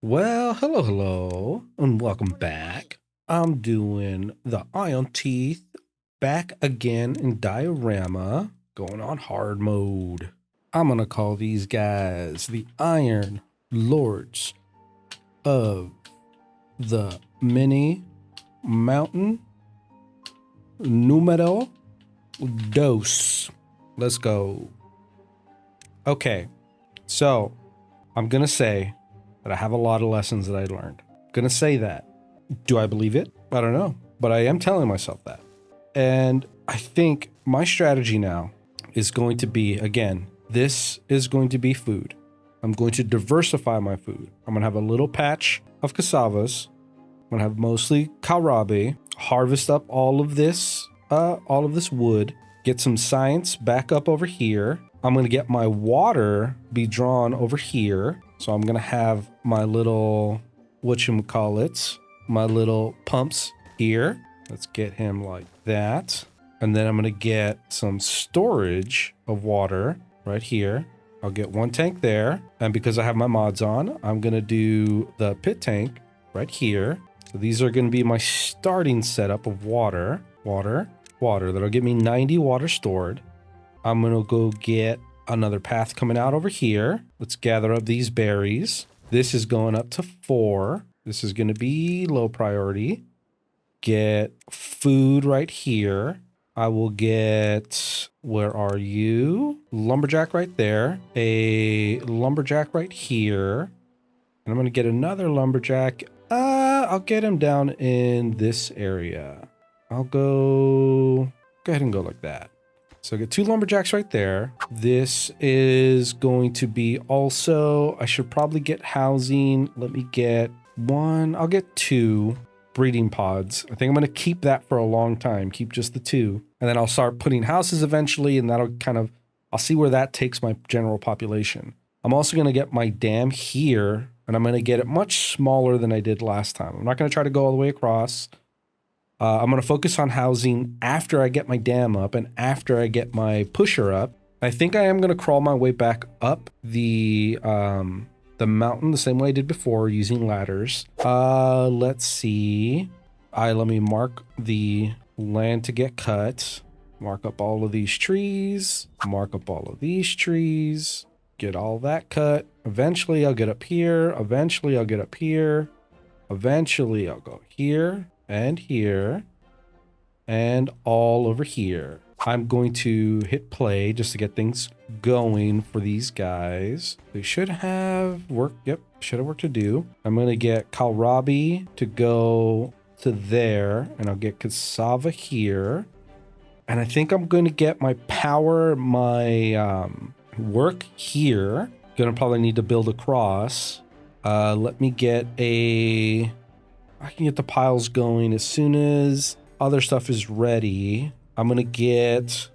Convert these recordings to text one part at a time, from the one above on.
Well, hello, and welcome back. I'm doing the Iron Teeth back again in Diorama, going on hard mode. I'm gonna call these guys the Iron Lords of the Mini Mountain Numero Dos. Let's go. Okay, so I'm gonna say that I have a lot of lessons that I learned. Gonna say that. Do I believe it? I don't know, but I am telling myself that. And I think my strategy now is going to be, again, this is going to be food. I'm going to diversify my food. I'm gonna have a little patch of cassavas. I'm gonna have mostly kohlrabi, harvest up all of this wood, get some science back up over here. I'm gonna get my water be drawn over here. So I'm gonna have my little, whatchamacallits, my little pumps here. Let's get him like that. And then I'm gonna get some storage of water right here. I'll get one tank there. And because I have my mods on, I'm gonna do the pit tank right here. So these are gonna be my starting setup of water. That'll give me 90 water stored. I'm gonna go get another path coming out over here. Let's gather up these berries. This is going up to 4. This is going to be low priority. Get food right here. I will get, where are you? Lumberjack right there. A lumberjack right here. And I'm going to get another lumberjack. I'll get him down in this area. I'll go ahead and go like that. So I get 2 lumberjacks right there. This is going to be also, I should probably get housing. Let me get 1. I'll get 2 breeding pods. I think I'm going to keep that for a long time. Keep just the 2. And then I'll start putting houses eventually. And that'll I'll see where that takes my general population. I'm also going to get my dam here. And I'm going to get it much smaller than I did last time. I'm not going to try to go all the way across. I'm going to focus on housing after I get my dam up and after I get my pusher up. I think I am going to crawl my way back up the mountain the same way I did before using ladders. Let's see. Let me mark the land to get cut. Mark up all of these trees. Mark up all of these trees. Get all that cut. Eventually I'll get up here. Eventually I'll get up here. Eventually I'll go here. And here, and all over here. I'm going to hit play just to get things going for these guys. They should have work. Yep, should have work to do. I'm going to get kohlrabi to go to there, and I'll get cassava here. And I think I'm going to get my power, my work here. Going to probably need to build across. Let me get I can get the piles going as soon as other stuff is ready. I'm going to get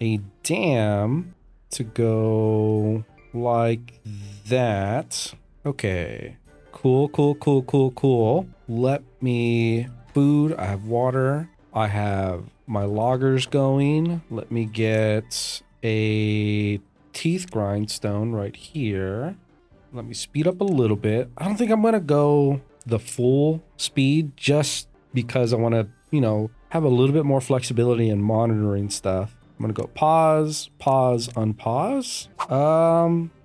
a dam to go like that. Okay. Cool. Let me food. I have water. I have my loggers going. Let me get a teeth grindstone right here. Let me speed up a little bit. I don't think I'm going to go the full speed just because I want to, have a little bit more flexibility in monitoring stuff. I'm going to go pause, unpause.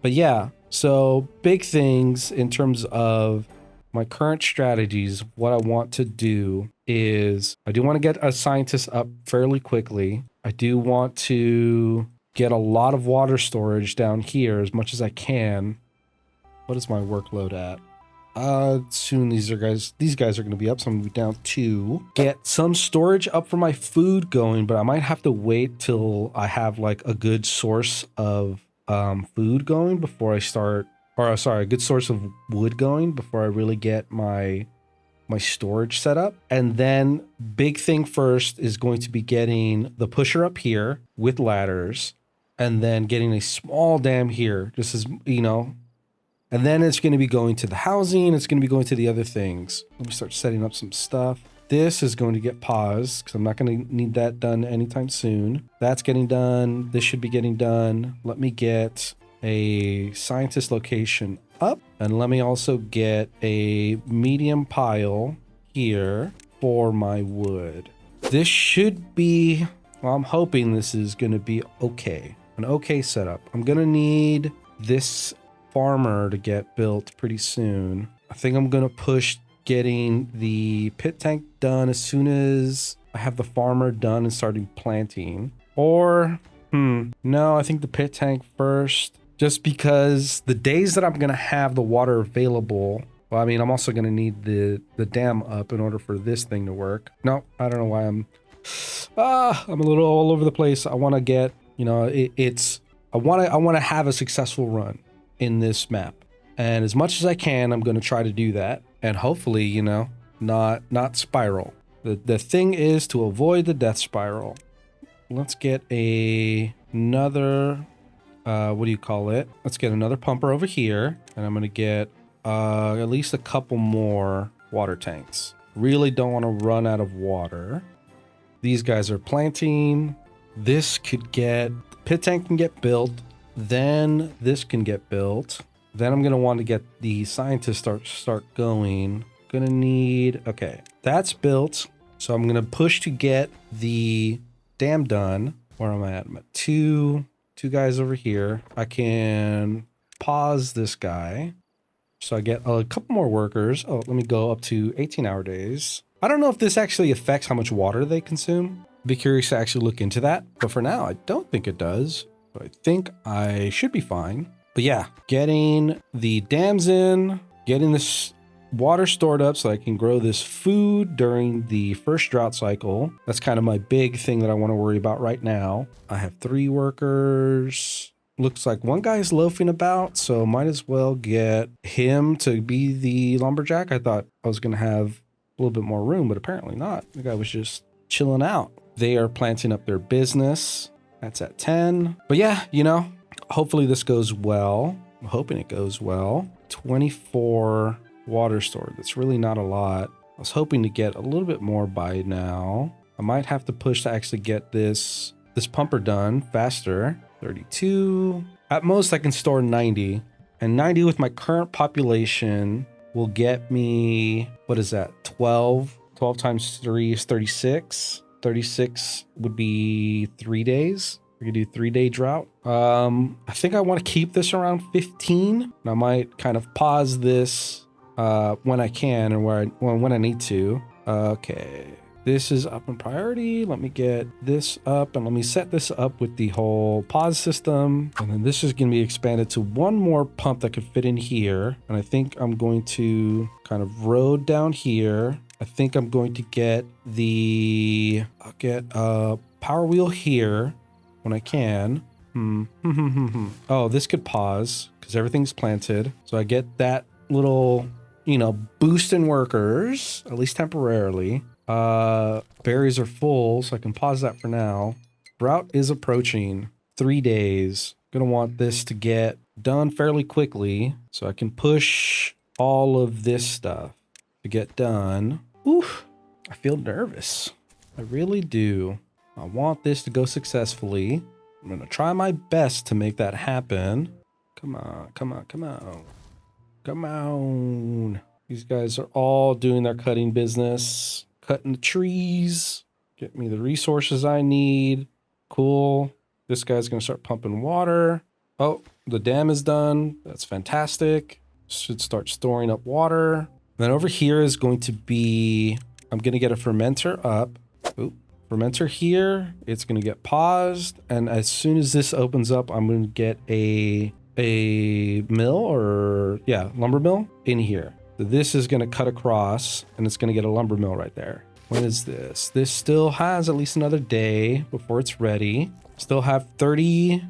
But yeah, so big things in terms of my current strategies. What I want to do is I do want to get a scientist up fairly quickly. I do want to get a lot of water storage down here as much as I can. What is my workload at? Soon these guys are going to be up, so I'm going to be down 2. Get some storage up for my food going, but I might have to wait till I have like a good source of food going before I start, or sorry, a good source of wood going before I really get my storage set up. And then big thing first is going to be getting the pusher up here with ladders, and then getting a small dam here, just as, and then it's going to be going to the housing. It's going to be going to the other things. Let me start setting up some stuff. This is going to get paused because I'm not going to need that done anytime soon. That's getting done. This should be getting done. Let me get a scientist location up. And let me also get a medium pile here for my wood. This should be, well, I'm hoping this is going to be okay. An okay setup. I'm going to need this farmer to get built pretty soon. I think I'm going to push getting the pit tank done as soon as I have the farmer done and starting planting. Or, no, I think the pit tank first, just because the days that I'm going to have the water available, well, I mean, I'm also going to need the dam up in order for this thing to work. No, I don't know why I'm a little all over the place. I want to get, you know, I want to have a successful run in this map. And as much as I can, I'm going to try to do that. And hopefully, you know, not spiral. The thing is to avoid the death spiral. Let's get another, what do you call it? Let's get another pumper over here. And I'm going to get at least a couple more water tanks. Really don't want to run out of water. These guys are planting. This could get, pit tank can get built. Then this can get built. Then I'm going to want to get the scientists start going. Gonna need, okay, that's built. So I'm going to push to get the dam done. Where am I at? I'm at two guys over here. I can pause this guy. So I get a couple more workers. Oh, let me go up to 18-hour days. I don't know if this actually affects how much water they consume. Be curious to actually look into that. But for now, I don't think it does. But I think I should be fine. But yeah, getting the dams in, getting this water stored up so I can grow this food during the first drought cycle. That's kind of my big thing that I want to worry about right now. I have 3 workers. Looks like one guy's loafing about, so might as well get him to be the lumberjack. I thought I was going to have a little bit more room, but apparently not. The guy was just chilling out. They are planting up their business. That's at 10. But yeah, you know, hopefully this goes well. I'm hoping it goes well. 24 water stored. That's really not a lot. I was hoping to get a little bit more by now. I might have to push to actually get this pumper done faster. 32. At most I can store 90. And 90 with my current population will get me, what is that? 12. 12 times 3 is 36. 36 would be 3 days. We could do 3-day drought. I think I want to keep this around 15. And I might kind of pause this when I can and when I need to. Okay, this is up in priority. Let me get this up and let me set this up with the whole pause system. And then this is going to be expanded to one more pump that could fit in here. And I think I'm going to kind of road down here. I think I'm going to get I'll get a power wheel here when I can. Oh, this could pause because everything's planted. So I get that little, you know, boost in workers, at least temporarily. Berries are full, so I can pause that for now. Drought is approaching. 3 days. Gonna want this to get done fairly quickly so I can push all of this stuff to get done. Oof, I feel nervous. I really do. I want this to go successfully. I'm gonna try my best to make that happen. Come on, come on, come on. Come on. These guys are all doing their cutting business. Cutting the trees. Get me the resources I need. Cool. This guy's gonna start pumping water. Oh, the dam is done. That's fantastic. Should start storing up water. Then over here is going to be, I'm gonna get a fermenter up. Oop. Fermenter here, it's going to get paused, and as soon as this opens up, I'm going to get a mill or, yeah, lumber mill in here. So this is going to cut across, and it's going to get a lumber mill right there. When is this? This still has at least another day before it's ready. Still have 30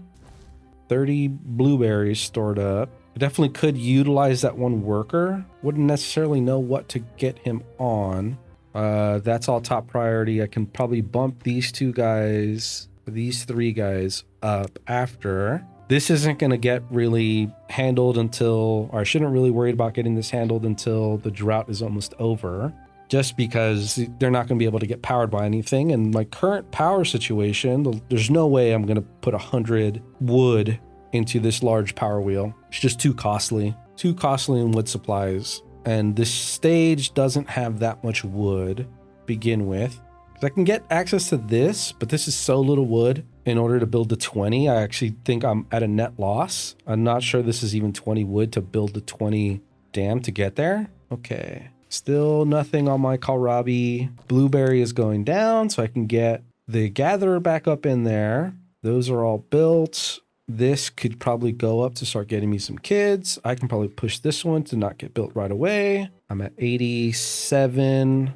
blueberries stored up. I definitely could utilize that one worker. Wouldn't necessarily know what to get him on. That's all top priority. I can probably bump these 2 guys, these 3 guys up after. This isn't going to get really handled until, or I shouldn't really worry about getting this handled until the drought is almost over, just because they're not going to be able to get powered by anything. And my current power situation, there's no way I'm going to put 100 wood into this large power wheel. It's just too costly. too costly in wood supplies. And this stage doesn't have that much wood to begin with. I can get access to this, but this is so little wood. In order to build the 20, I actually think I'm at a net loss. I'm not sure this is even 20 wood to build the 20 dam to get there. Okay, still nothing on my kohlrabi. Blueberry is going down, so I can get the gatherer back up in there. Those are all built. This could probably go up to start getting me some kids. I can probably push this one to not get built right away. I'm at 87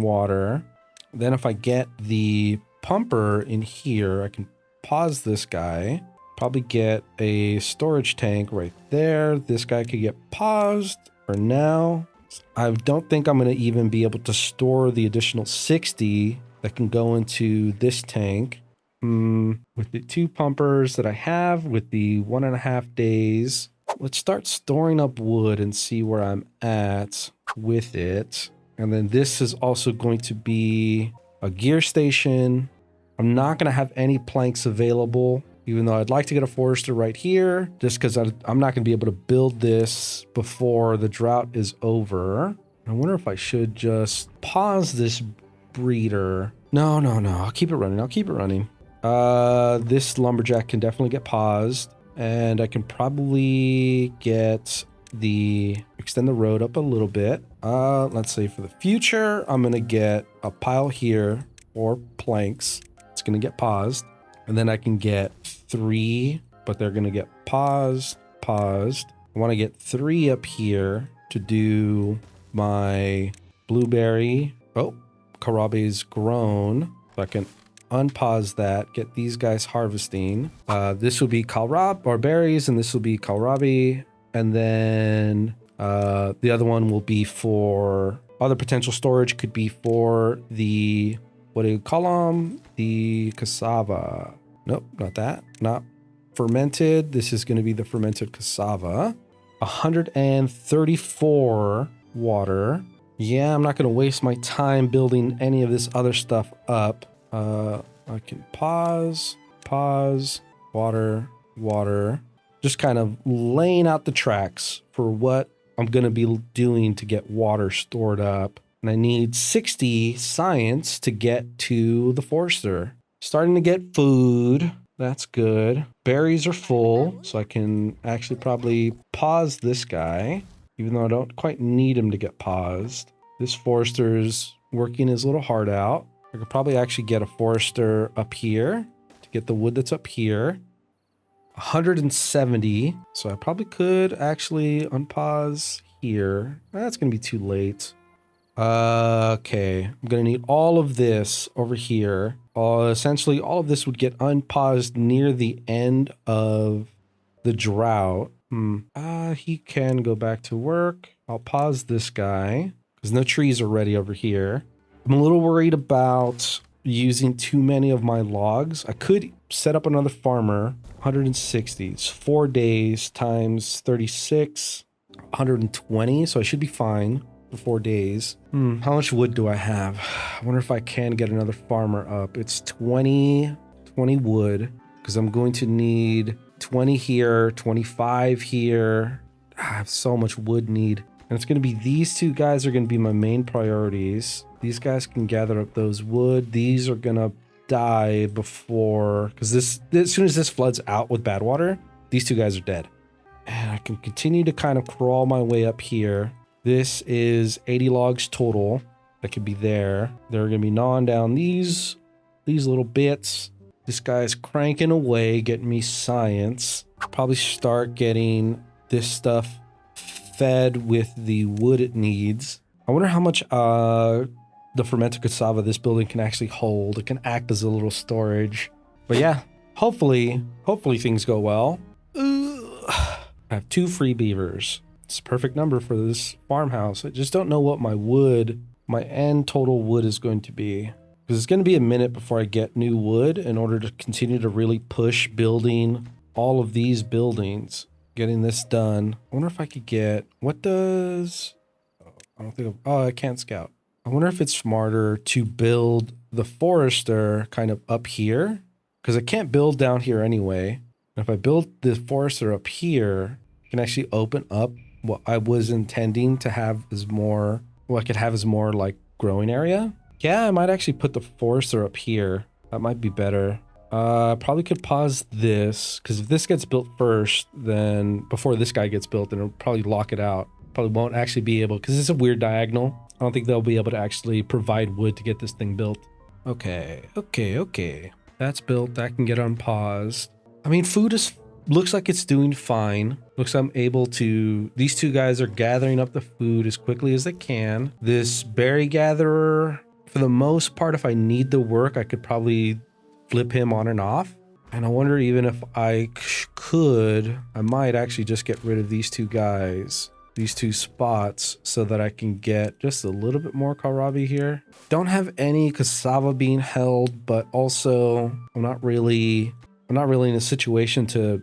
water. Then if I get the pumper in here, I can pause this guy. Probably get a storage tank right there. This guy could get paused for now. I don't think I'm going to even be able to store the additional 60 that can go into this tank. With the 2 pumpers that I have, with the 1.5 days, let's start storing up wood and see where I'm at with it. And then this is also going to be a gear station. I'm not going to have any planks available, even though I'd like to get a forester right here, just because I'm not going to be able to build this before the drought is over. I wonder if I should just pause this breeder. No. I'll keep it running. This lumberjack can definitely get paused, and I can probably extend the road up a little bit. Let's say for the future, I'm going to get a pile here or planks. It's going to get paused. And then I can get 3, but they're going to get paused. I want to get 3 up here to do my blueberry. Oh, kohlrabi's grown. So I can unpause that, get these guys harvesting. This will be kohlrabi or berries, and this will be kohlrabi. And then the other one will be for other potential storage, could be for the, what do you call them? The cassava. Nope, not that. Not fermented. This is going to be the fermented cassava. 134 water. Yeah, I'm not going to waste my time building any of this other stuff up. I can pause, water. Just kind of laying out the tracks for what I'm going to be doing to get water stored up. And I need 60 science to get to the forester. Starting to get food. That's good. Berries are full, so I can actually probably pause this guy, even though I don't quite need him to get paused. This forester's working his little heart out. I could probably actually get a forester up here to get the wood that's up here. 170. So I probably could actually unpause here. That's going to be too late. Okay. I'm going to need all of this over here. Essentially, all of this would get unpaused near the end of the drought. He can go back to work. I'll pause this guy because no trees are ready over here. I'm a little worried about using too many of my logs. I could set up another farmer. 160. It's 4 days times 36. 120. So I should be fine for 4 days. How much wood do I have? I wonder if I can get another farmer up. It's 20 wood because I'm going to need 20 here, 25 here. I have so much wood need. And it's going to be these 2 guys are going to be my main priorities. These guys can gather up those wood. These are going to die before, because as soon as this floods out with bad water, these 2 guys are dead. And I can continue to kind of crawl my way up here. This is 80 logs total that could be there. They're going to be gnawing down these little bits. This guy's cranking away, getting me science. Probably start getting this stuff fed with the wood it needs. I wonder how much the fermented cassava this building can actually hold. It can act as a little storage. But yeah, hopefully things go well. I have 2 free beavers. It's a perfect number for this farmhouse. I just don't know what my end total wood is going to be. Because it's going to be a minute before I get new wood in order to continue to really push building all of these buildings. Getting this done. I wonder if I could get, I can't scout. I wonder if it's smarter to build the forester kind of up here, because I can't build down here anyway. And if I build the forester up here, can actually open up what I was intending to have as more, what I could have as more like growing area. Yeah, I might actually put the forester up here. That might be better. Probably could pause this, because if this gets built first, then before this guy gets built, then it'll probably lock it out. Probably won't actually be able, because it's a weird diagonal. I don't think they'll be able to actually provide wood to get this thing built. Okay. That's built. That can get unpaused. I mean, food looks like it's doing fine. Looks like I'm able to, these two guys are gathering up the food as quickly as they can. This berry gatherer, for the most part, if I need the work, I could probably flip him on and off. And I wonder even if I could, I might actually just get rid of these two guys, these two spots, so that I can get just a little bit more kohlrabi here. Don't have any cassava being held, but also I'm not really in a situation to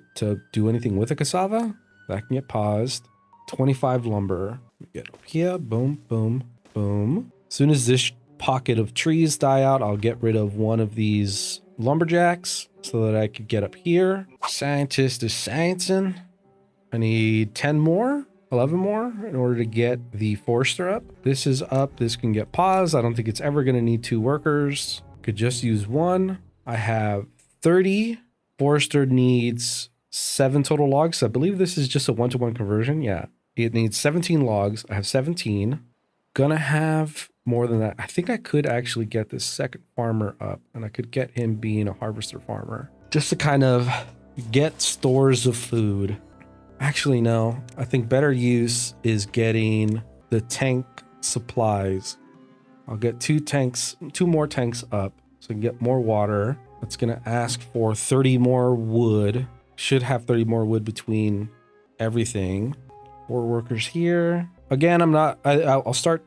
do anything with a cassava. That can get paused. 25 lumber. Get up here, boom, boom, boom. As soon as this pocket of trees die out, I'll get rid of one of these lumberjacks so that I could get up here. Scientist is sciencing. I need 10 more, 11 more in order to get the forester up. This is up. This can get paused. I don't think it's ever going to need 2 workers. Could just use 1. I have 30. Forester needs 7 total logs. I believe this is just a 1-to-1 conversion. Yeah, it needs 17 logs. I have 17. Gonna have more than that. I think I could actually get this second farmer up, and I could get him being a harvester farmer just to kind of get stores of food. Actually, no, I think better use is getting the tank supplies. I'll get 2 more tanks up so I can get more water. That's gonna ask for 30 more wood. Should have 30 more wood between everything. 4 workers here. Again, I'll start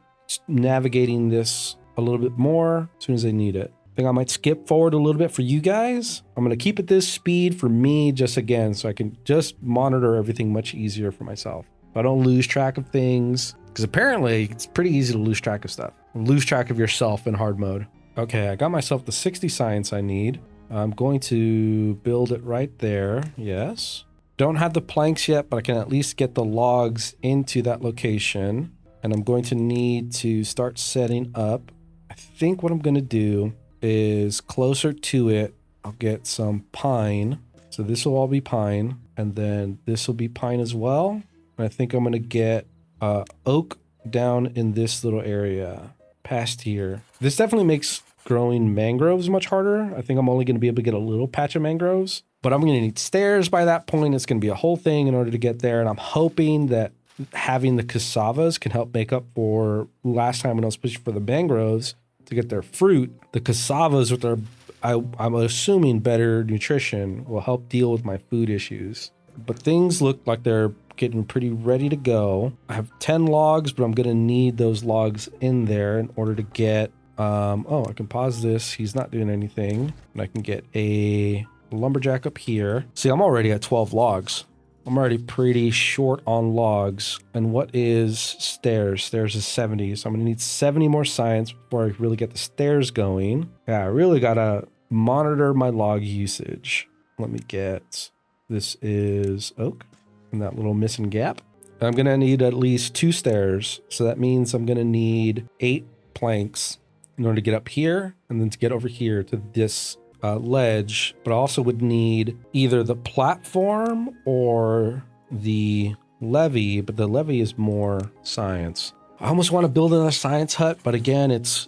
navigating this a little bit more as soon as I need it. I think I might skip forward a little bit for you guys. I'm gonna keep it this speed for me, just again, so I can just monitor everything much easier for myself. I don't lose track of things, because apparently it's pretty easy to lose track of stuff. Lose track of yourself in hard mode. Okay, I got myself the 60 science I need. I'm going to build it right there. Yes. Don't have the planks yet, but I can at least get the logs into that location. And I'm going to need to start setting up. I think what I'm going to do is closer to it, I'll get some pine. So this will all be pine. And then this will be pine as well. And I think I'm going to get oak down in this little area past here. This definitely makes growing mangroves much harder. I think I'm only going to be able to get a little patch of mangroves, but I'm going to need stairs by that point. It's going to be a whole thing in order to get there. And I'm hoping that having the cassavas can help make up for last time when I was pushing for the mangroves to get their fruit. The cassavas with their, I'm assuming better nutrition, will help deal with my food issues. But things look like they're getting pretty ready to go. I have 10 logs, but I'm going to need those logs in there in order to get, oh, I can pause this. He's not doing anything. And I can get a lumberjack up here. See, I'm already at 12 logs. I'm already pretty short on logs. And what is stairs? Stairs is 70. So I'm going to need 70 more science before I really get the stairs going. Yeah, I really got to monitor my log usage. Let me get, this is oak and that little missing gap. And I'm going to need at least 2 stairs. So that means I'm going to need 8 planks in order to get up here and then to get over here to this ledge. But I also would need either the platform or the levee, but the levee is more science. I almost want to build another science hut, but again, it's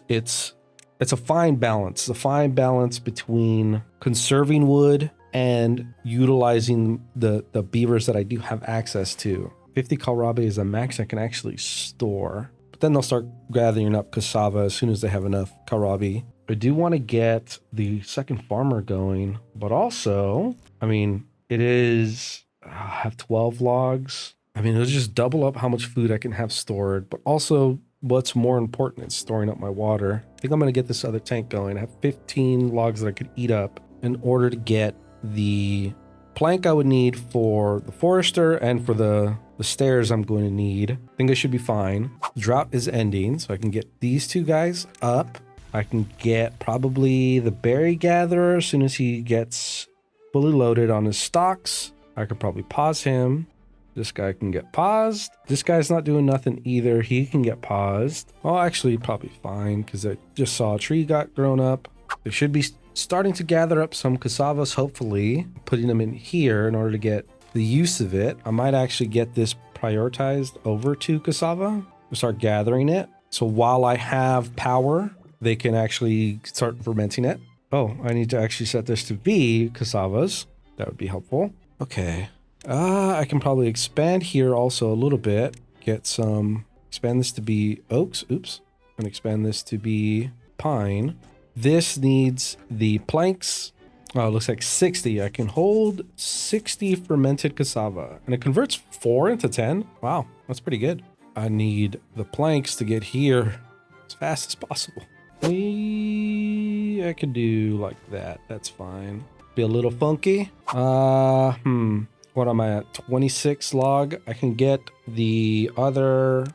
a fine balance. It's a fine balance between conserving wood and utilizing the beavers that I do have access to. 50 kohlrabi is a max I can actually store. But then they'll start gathering up cassava as soon as they have enough kohlrabi. I do want to get the second farmer going, but also, I mean, it is, I have 12 logs. I mean, it'll just double up how much food I can have stored, but also what's more important is storing up my water. I think I'm going to get this other tank going. I have 15 logs that I could eat up in order to get the plank I would need for the forester and for the stairs I'm going to need. I think I should be fine. Drought is ending, so I can get these 2 guys up. I can get probably the berry gatherer as soon as he gets fully loaded on his stocks. I could probably pause him. This guy can get paused. This guy's not doing nothing either. He can get paused. Well, actually, probably fine because I just saw a tree got grown up. They should be starting to gather up some cassavas, hopefully. Putting them in here in order to get the use of it. I might actually get this prioritized over to cassava. Start gathering it. So while I have power, they can actually start fermenting it. Oh, I need to actually set this to be cassavas. That would be helpful. Okay. I can probably expand here also a little bit. Get some, expand this to be oaks. Oops. I'm gonna expand this to be pine. This needs the planks. Oh, it looks like 60. I can hold 60 fermented cassava. And it converts 4 into 10. Wow, that's pretty good. I need the planks to get here as fast as possible. I could do like that. That's fine. Be a little funky. What am I at? 26 log. I can get the other,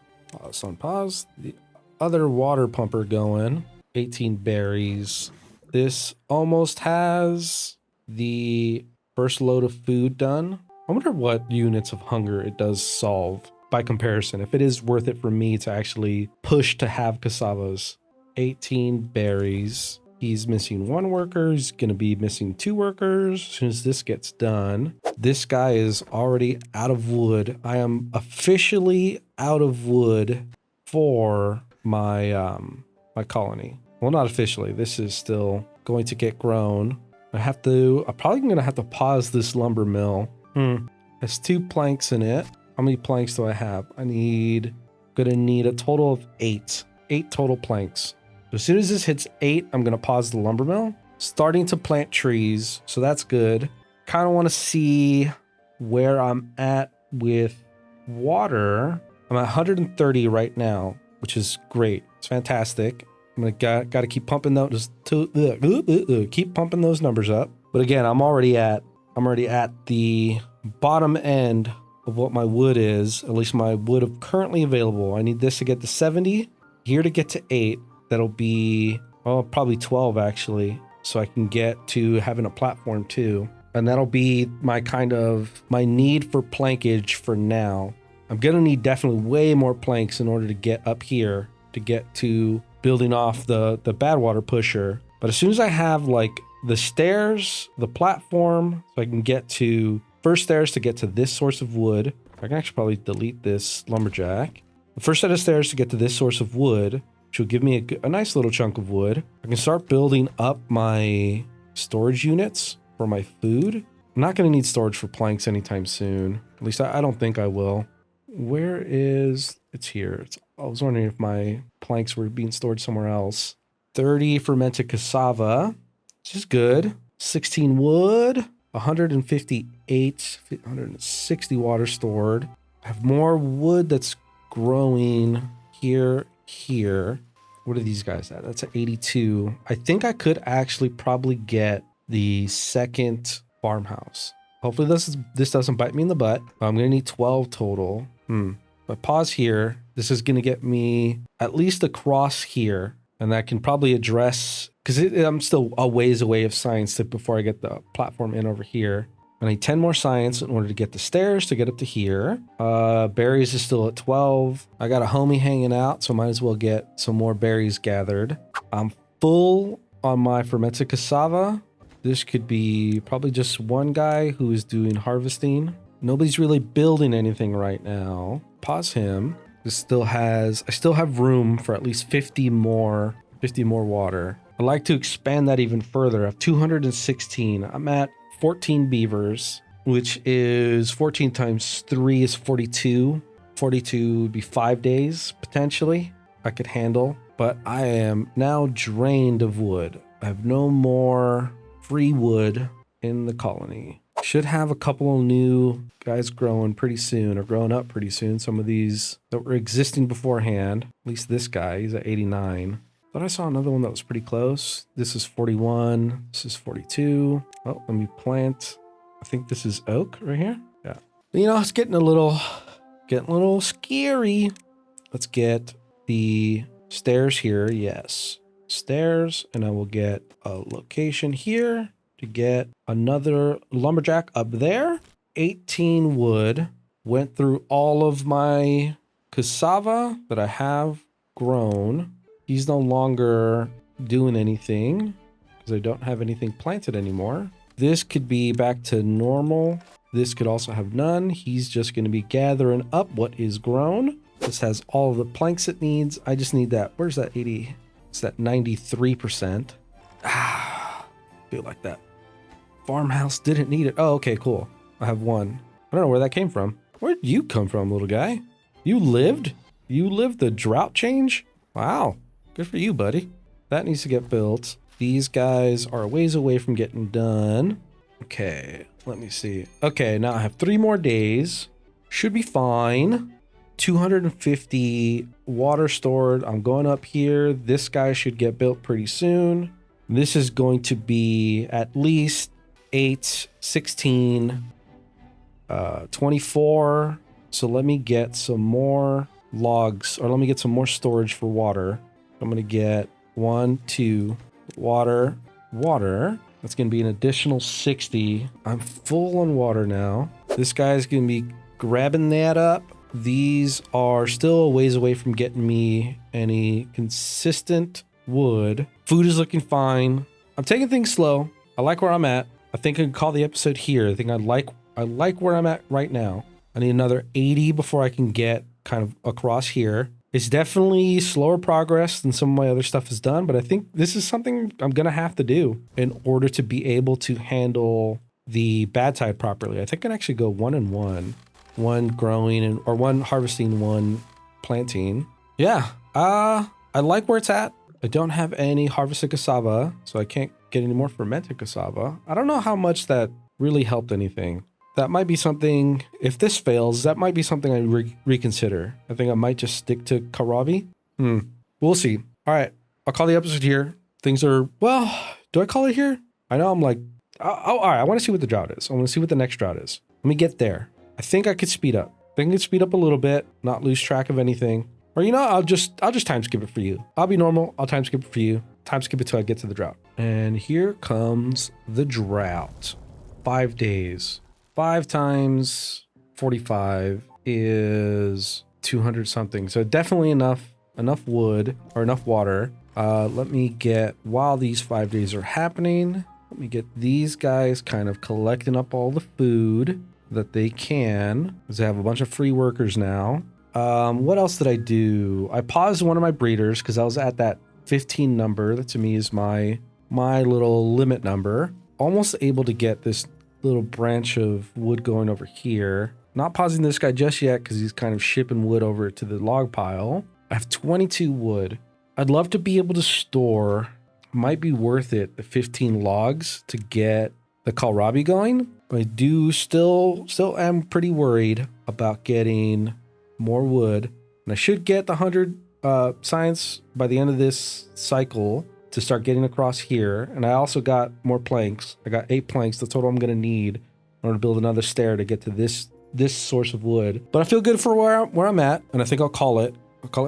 it's on pause, the other water pumper going. 18 berries. This almost has the first load of food done. I wonder what units of hunger it does solve by comparison. If it is worth it for me to actually push to have cassavas. 18 berries. He's missing 1 worker. He's going to be missing 2 workers as soon as this gets done. This guy is already out of wood. I am officially out of wood for my my colony. Well, not officially. This is still going to get grown. I'm probably going to have to pause this lumber mill. There's 2 planks in it. How many planks do I have? Gonna need a total of 8. 8 total planks. As soon as this hits 8, I'm going to pause the lumber mill. Starting to plant trees, so that's good. Kind of want to see where I'm at with water. I'm at 130 right now, which is great. It's fantastic. I'm gonna got to keep pumping those keep pumping those numbers up. But again, I'm already at the bottom end of what my wood is. At least my wood of currently available. I need this to get to 70. Here to get to 8. That'll be, probably 12 actually. So I can get to having a platform too. And that'll be my need for plankage for now. I'm going to need definitely way more planks in order to get up here, to get to building off the bad water pusher. But as soon as I have like the stairs, the platform, so I can get to first stairs to get to this source of wood. I can actually probably delete this lumberjack. The first set of stairs to get to this source of wood, which will give me a nice little chunk of wood. I can start building up my storage units for my food. I'm not going to need storage for planks anytime soon. At least I don't think I will. It's here. I was wondering if my planks were being stored somewhere else. 30 fermented cassava, which is good. 16 wood, 160 water stored. I have more wood that's growing here. What are these guys at? That's at 82. I think I could actually probably get the second farmhouse. Hopefully this doesn't bite me in the butt. I'm gonna need 12 total. If I pause here, this is gonna get me at least across here, and that can probably address, because I'm still a ways away of science before I get the platform in over here. I need 10 more science in order to get the stairs to get up to here. Berries is still at 12. I got a homie hanging out, so might as well get some more berries gathered. I'm full on my fermented cassava. This could be probably just one guy who is doing harvesting. Nobody's really building anything right now. Pause him. I still have room for at least 50 more water. I'd like to expand that even further. I have 216. I'm at 14 beavers, which is 14 times 3 is 42. 42 would be 5 days, potentially, I could handle. But I am now drained of wood. I have no more free wood in the colony. Should have a couple of new guys growing pretty soon, or growing up pretty soon. Some of these that were existing beforehand. At least this guy, he's at 89. Thought I saw another one that was pretty close. This is 41. This is 42. Oh, let me plant. I think this is oak right here. Yeah. You know, it's getting a little scary. Let's get the stairs here. Yes. Stairs. And I will get a location here to get another lumberjack up there. 18 wood. went through all of my cassava that I have grown. He's no longer doing anything because I don't have anything planted anymore. This could be back to normal. This could also have none. He's just going to be gathering up what is grown. This has all of the planks it needs. I just need that. Where's that 80? It's that 93%. Feel like that farmhouse didn't need it. Oh, okay, cool. I have one. I don't know where that came from. Where'd you come from, little guy? You lived? You lived the drought change? Wow. Good for you, buddy. That needs to get built. These guys are a ways away from getting done. Okay, let me see. Okay, now I have 3 more days. Should be fine. 250 water stored. I'm going up here. This guy should get built pretty soon. This is going to be at least 8, 16, 24. So let me get some more logs, or let me get some more storage for water. I'm going to get 1, 2, water. That's going to be an additional 60. I'm full on water now. This guy's going to be grabbing that up. These are still a ways away from getting me any consistent wood. Food is looking fine. I'm taking things slow. I like where I'm at. I think I can call the episode here. I think I like where I'm at right now. I need another 80 before I can get kind of across here. It's definitely slower progress than some of my other stuff is done, but I think this is something I'm going to have to do in order to be able to handle the bad tide properly. I think I can actually go 1 and 1. 1 growing or 1 harvesting, 1 planting. Yeah, I like where it's at. I don't have any harvested cassava, so I can't get any more fermented cassava. I don't know how much that really helped anything. That might be something, if this fails, that might be something I reconsider. I think I might just stick to kohlrabi. We'll see. All right, I'll call the episode here. Things are, well, do I call it here? I know I'm like, all right, I want to see what the drought is. I want to see what the next drought is. Let me get there. I think I could speed up. I think I could speed up a little bit, not lose track of anything. Or, you know, I'll just time skip it for you. I'll be normal. I'll time skip it for you. Time skip it till I get to the drought. And here comes the drought. 5 days. 5 times 45 is 200 something. So definitely enough wood or enough water. Let me get, while these 5 days are happening, let me get these guys kind of collecting up all the food that they can, because I have a bunch of free workers now. What else did I do? I paused one of my breeders because I was at that 15 number. That to me is my little limit number. Almost able to get this little branch of wood going over here. Not pausing this guy just yet because he's kind of shipping wood over to the log pile. I have 22 wood. I'd love to be able to store, might be worth it, the 15 logs to get the kohlrabi going. But I do still am pretty worried about getting more wood. And I should get the 100 science by the end of this cycle to start getting across here. And I also got more planks. I got 8 planks, the total I'm going to need in order to build another stair to get to this source of wood. But I feel good for where I'm at, and I think I'll call it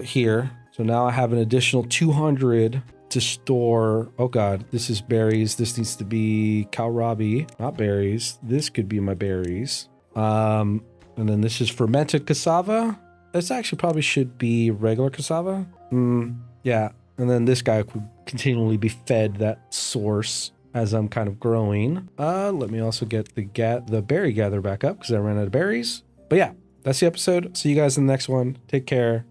here. So now I have an additional 200 to store. Oh god, this is berries. This needs to be kohlrabi, not berries. This could be my berries. And then this is fermented cassava. This actually probably should be regular cassava. Yeah. And then this guy could continually be fed that source as I'm kind of growing. Let me also get the berry gather back up because I ran out of berries. But yeah, that's the episode. See you guys in the next one. Take care.